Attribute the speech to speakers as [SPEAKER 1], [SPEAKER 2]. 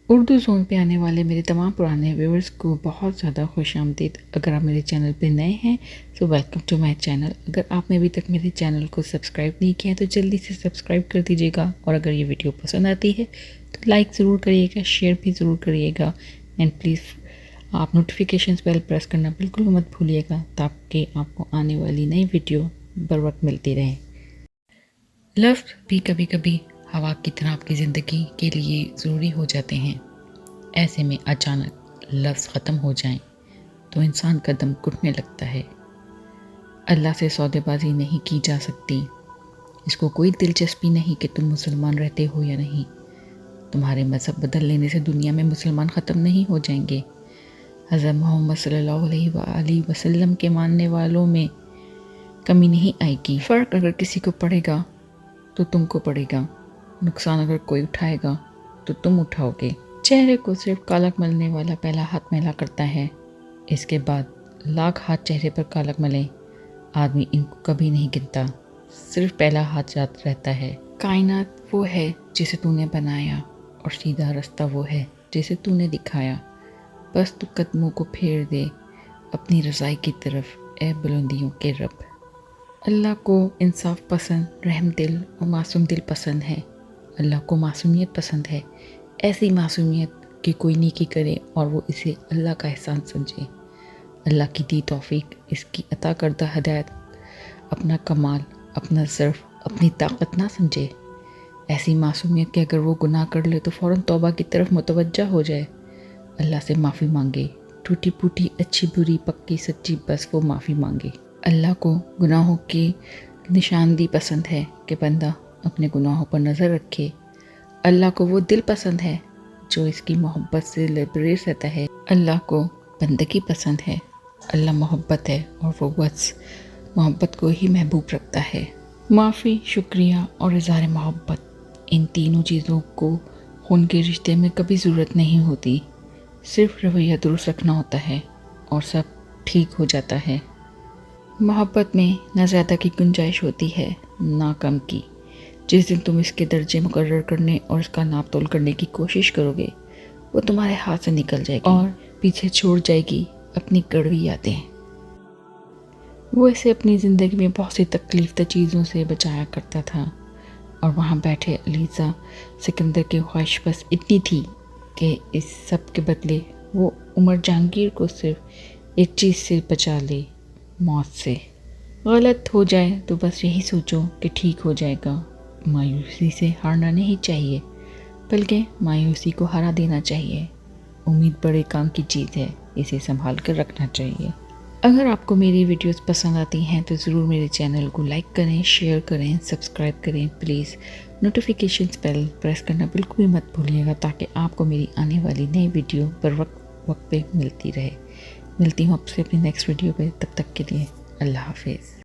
[SPEAKER 1] Urdu zone پہ آنے والے میرے تمام پرانے ویورز کو بہت زیادہ خوش آمدید۔ اگر آپ میرے چینل پہ نئے ہیں تو ویلکم ٹو مائی چینل۔ اگر آپ نے ابھی تک میرے چینل کو سبسکرائب نہیں کیا ہے تو جلدی سے سبسکرائب کر دیجیے گا، اور اگر یہ ویڈیو پسند آتی ہے تو لائک ضرور کریے گا، شیئر بھی ضرور کریے گا، اینڈ پلیز آپ نوٹیفیکیشنز بیل پریس کرنا بالکل مت بھولیے گا تاکہ آپ کو آنے والی نئی ویڈیو بر وقت ملتی رہے۔ لفظ بھی کبھی کبھی ہوا کی طرح آپ کی زندگی کے لیے ضروری ہو جاتے ہیں۔ ایسے میں اچانک لفظ ختم ہو جائیں تو انسان کا دم گھٹنے لگتا ہے۔ اللہ سے سودے بازی نہیں کی جا سکتی۔ اس کو کوئی دلچسپی نہیں کہ تم مسلمان رہتے ہو یا نہیں۔ تمہارے مذہب بدل لینے سے دنیا میں مسلمان ختم نہیں ہو جائیں گے۔ حضرت محمد صلی اللہ علیہ وآلہ وسلم کے ماننے والوں میں کمی نہیں آئے گی۔ فرق اگر کسی کو پڑے گا تو تم کو پڑے گا، نقصان اگر کوئی اٹھائے گا تو تم اٹھاؤ گے۔ چہرے کو صرف کالک ملنے والا پہلا ہاتھ میلا کرتا ہے، اس کے بعد لاکھ ہاتھ چہرے پر کالک ملیں، آدمی ان کو کبھی نہیں گنتا، صرف پہلا ہاتھ یاد رہتا ہے۔ کائنات وہ ہے جسے تو نے بنایا، اور سیدھا رستہ وہ ہے جسے تو نے دکھایا، بس تو قدموں کو پھیر دے اپنی رضائی کی طرف، اے بلندیوں کے رب۔ اللہ کو انصاف پسند، رحم دل اور معصوم دل پسند ہے۔ اللہ کو معصومیت پسند ہے، ایسی معصومیت کہ کوئی نیکی کرے اور وہ اسے اللہ کا احسان سمجھے۔ اللہ کی دی توفیق، اس کی عطا کردہ ہدایت اپنا کمال، اپنا ظرف، اپنی طاقت نہ سمجھے۔ ایسی معصومیت کہ اگر وہ گناہ کر لے تو فوراً توبہ کی طرف متوجہ ہو جائے، اللہ سے معافی مانگے، ٹوٹی پھوٹی، اچھی بری، پکی سچی، بس وہ معافی مانگے۔ اللہ کو گناہوں کی نشاندہی پسند ہے کہ بندہ اپنے گناہوں پر نظر رکھے۔ اللہ کو وہ دل پسند ہے جو اس کی محبت سے لبریز رہتا ہے۔ اللہ کو بندگی پسند ہے۔ اللہ محبت ہے اور وہ بس محبت کو ہی محبوب رکھتا ہے۔ معافی، شکریہ اور اظہار محبت، ان تینوں چیزوں کو خون کے رشتے میں کبھی ضرورت نہیں ہوتی، صرف رویہ درست رکھنا ہوتا ہے اور سب ٹھیک ہو جاتا ہے۔ محبت میں نہ زیادہ کی گنجائش ہوتی ہے نہ کم کی۔ جس دن تم اس کے درجے مقرر کرنے اور اس کا ناپ تول کرنے کی کوشش کرو گے، وہ تمہارے ہاتھ سے نکل جائے گی اور پیچھے چھوڑ جائے گی اپنی کڑوی یادیں۔ وہ اسے اپنی زندگی میں بہت سی تکلیف دہ چیزوں سے بچایا کرتا تھا، اور وہاں بیٹھے علیزہ سکندر کی خواہش بس اتنی تھی کہ اس سب کے بدلے وہ عمر جہانگیر کو صرف ایک چیز سے بچا لے، موت سے۔ غلط ہو جائے تو بس یہی سوچو کہ ٹھیک ہو جائے گا۔ مایوسی سے ہارنا نہیں چاہیے، بلکہ مایوسی کو ہرا دینا چاہیے۔ امید بڑے کام کی چیز ہے، اسے سنبھال کر رکھنا چاہیے۔ اگر آپ کو میری ویڈیوز پسند آتی ہیں تو ضرور میرے چینل کو لائک کریں، شیئر کریں، سبسکرائب کریں، پلیز نوٹیفیکیشنز بیل پریس کرنا بالکل بھی مت بھولیے گا تاکہ آپ کو میری آنے والی نئی ویڈیو پر وقت پہ ملتی رہے۔ ملتی ہوں آپ سے اپنی نیکسٹ ویڈیو پہ، تب تک کے لیے اللہ حافظ۔